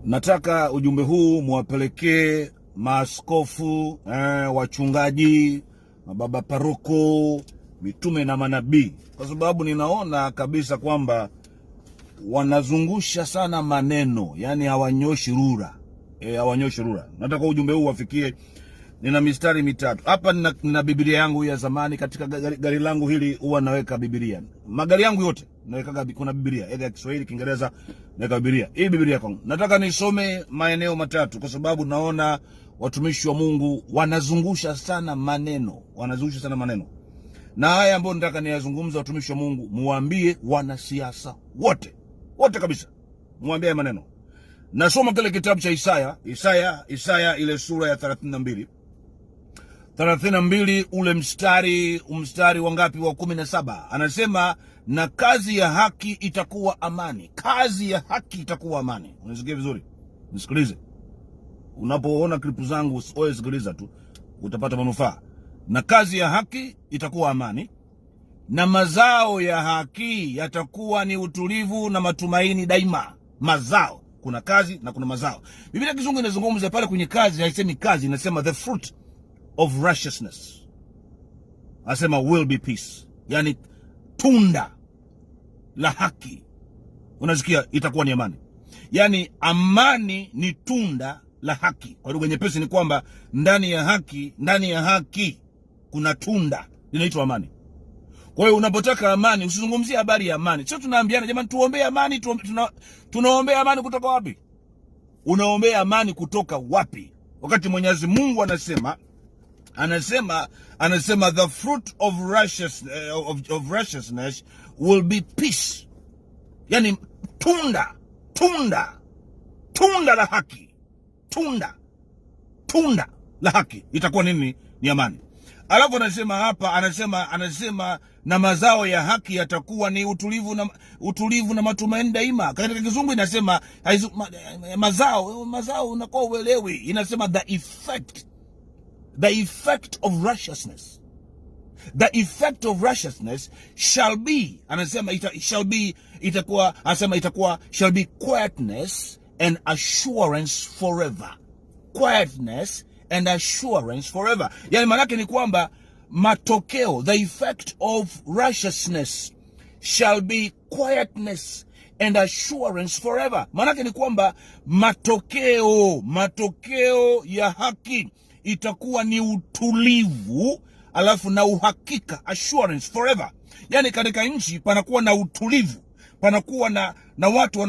Nataka ujumbe huu muwapelekee maaskofu, wachungaji, mababa paroko, mitume na manabii, kwa sababu ninaona kabisa kwamba wanazungusha sana maneno, yani hawanyoshi rura. Hawanyoshi rura. Nataka ujumbe huu wafikie. Nina mistari mitatu hapa. Nina Biblia yangu ya zamani. Katika gari langu hili huwa naweka Biblia. Magari yangu yote naweka, kuna Biblia ya Kiswahili, Kiingereza, naweka Biblia. Hii Biblia kwangu nataka nisome maeneo matatu, kwa sababu naona watumishi wa Mungu wanazungusha sana maneno, na haya ambayo nataka niyazungumza, watumishi wa Mungu muambie wanasiasa wote kabisa, muambie maneno. Nasoma kile kitabu cha Isaya ile sura ya 32 ule mstari wangapi? Wa 17. Anasema, na kazi ya haki itakuwa amani. Kazi ya haki itakuwa amani. Unasikia vizuri? Nisikilize. Unapoona klipu zangu wewe sikiliza tu, utapata manufaa. Na kazi ya haki itakuwa amani, na mazao ya haki yatakuwa ni utulivu na matumaini daima. Mazao, kuna kazi na kuna mazao. Biblia Kizungu inazungumza pale kwenye kazi, haisemi kazi, inasema the fruit of righteousness. Anasema will be peace. Yani tunda la haki, unasikia, itakuwa ni amani. Yani amani ni tunda la haki. Kwa lugha nyepesi ni kwamba ndani ya haki kuna tunda linaitwa amani. Kwa hiyo unapotaka amani, usizungumzie habari ya amani. Sio tunaambiana jamani tuombee amani, tunaombea amani kutoka wapi? Unaombea amani kutoka wapi? Wakati Mwenyezi Mungu anasema the fruit of righteousness will be peace. Yani tunda la haki. Tunda la haki itakuwa nini? Ni amani. Alafu anasema hapa, anasema na mazao ya haki yatakuwa ni utulivu na matumaini daima. Katika Kizungu inasema mazao unakuwa uelewi. Inasema the effect of righteousness. The effect of righteousness shall be, anasema shall be quietness and assurance forever. Quietness and assurance forever. Yani manake ni kwamba matokeo, the effect of righteousness shall be quietness and assurance forever. Manake ni kwamba matokeo ya haki itakuwa ni utulivu, alafu na uhakika, assurance forever. Yani katika nchi panakuwa na utulivu, panakuwa na watu